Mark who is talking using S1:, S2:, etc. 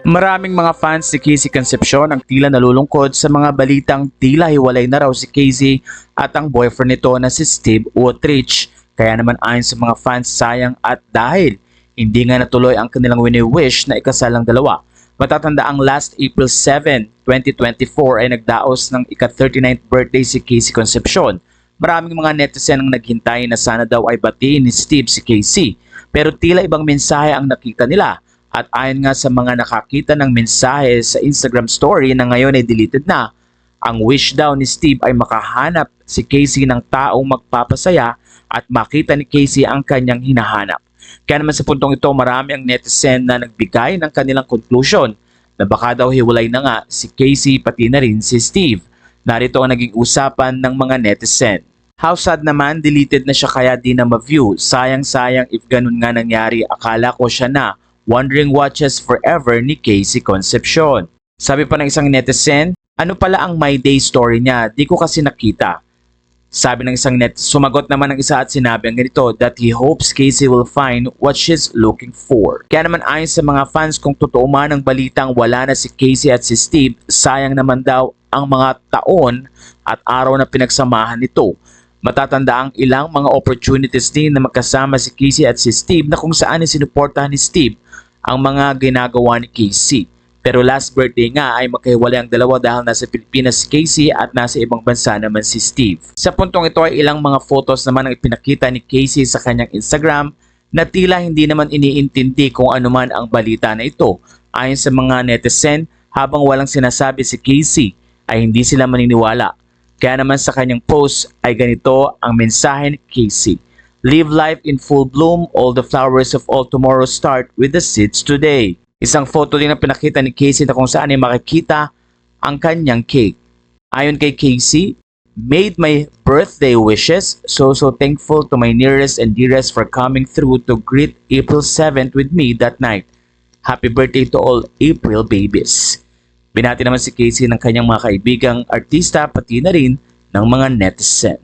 S1: Maraming mga fans ni Casey Concepcion ang tila nalulungkot sa mga balitang tila hiwalay na raw si Casey at ang boyfriend nito na si Steve Wotrich. Kaya naman ayon sa mga fans, sayang at dahil hindi nga natuloy ang kanilang wini-wish na ikasal ang dalawa. Matatanda ang last April 7, 2024 ay nagdaos ng ika-39th birthday si Casey Concepcion. Maraming mga netizen ang naghintay na sana daw ay batiin ni Steve si Casey. Pero tila ibang mensahe ang nakita nila. At ayon nga sa mga nakakita ng mensahe sa Instagram story na ngayon ay deleted na, ang wish daw ni Steve ay makahanap si Casey ng taong magpapasaya at makita ni Casey ang kanyang hinahanap. Kaya naman sa puntong ito, marami ang netizen na nagbigay ng kanilang conclusion na baka daw hiwalay na nga si Casey pati na rin si Steve. Narito ang naging usapan ng mga netizen. How sad naman, deleted na siya kaya di na ma-view. Sayang-sayang if ganun nga nangyari, akala ko siya na. Wondering watches forever ni Casey Concepcion. Sabi pa ng isang netizen, ano pala ang My Day story niya? Di ko kasi nakita. Sabi ng isang sumagot naman ng isa at sinabi ang ganito, that he hopes Casey will find what she's looking for. Kaya naman ayon sa mga fans, kung totoo man ang balitang wala na si Casey at si Steve, sayang naman daw ang mga taon at araw na pinagsamahan nito. Matatanda ang ilang mga opportunities din na magkasama si Casey at si Steve na kung saan sinuportahan ni Steve ang mga ginagawa ni Casey. Pero last birthday nga ay magkahiwalay ang dalawa dahil nasa Pilipinas si Casey at nasa ibang bansa naman si Steve. Sa puntong ito ay ilang mga photos naman ang ipinakita ni Casey sa kanyang Instagram na tila hindi naman iniintindi kung ano man ang balita na ito. Ayon sa mga netizen, habang walang sinasabi si Casey ay hindi sila maniniwala. Kaya naman sa kanyang post ay ganito ang mensahe ni Casey. Live life in full bloom, all the flowers of all tomorrow start with the seeds today. Isang photo din na pinakita ni Casey na kung saan ay makikita ang kanyang cake. Ayon kay Casey, made my birthday wishes, so thankful to my nearest and dearest for coming through to greet April 7th with me that night. Happy birthday to all April babies. Binati naman si Casey ng kanyang mga kaibigang artista pati na rin ng mga netizen.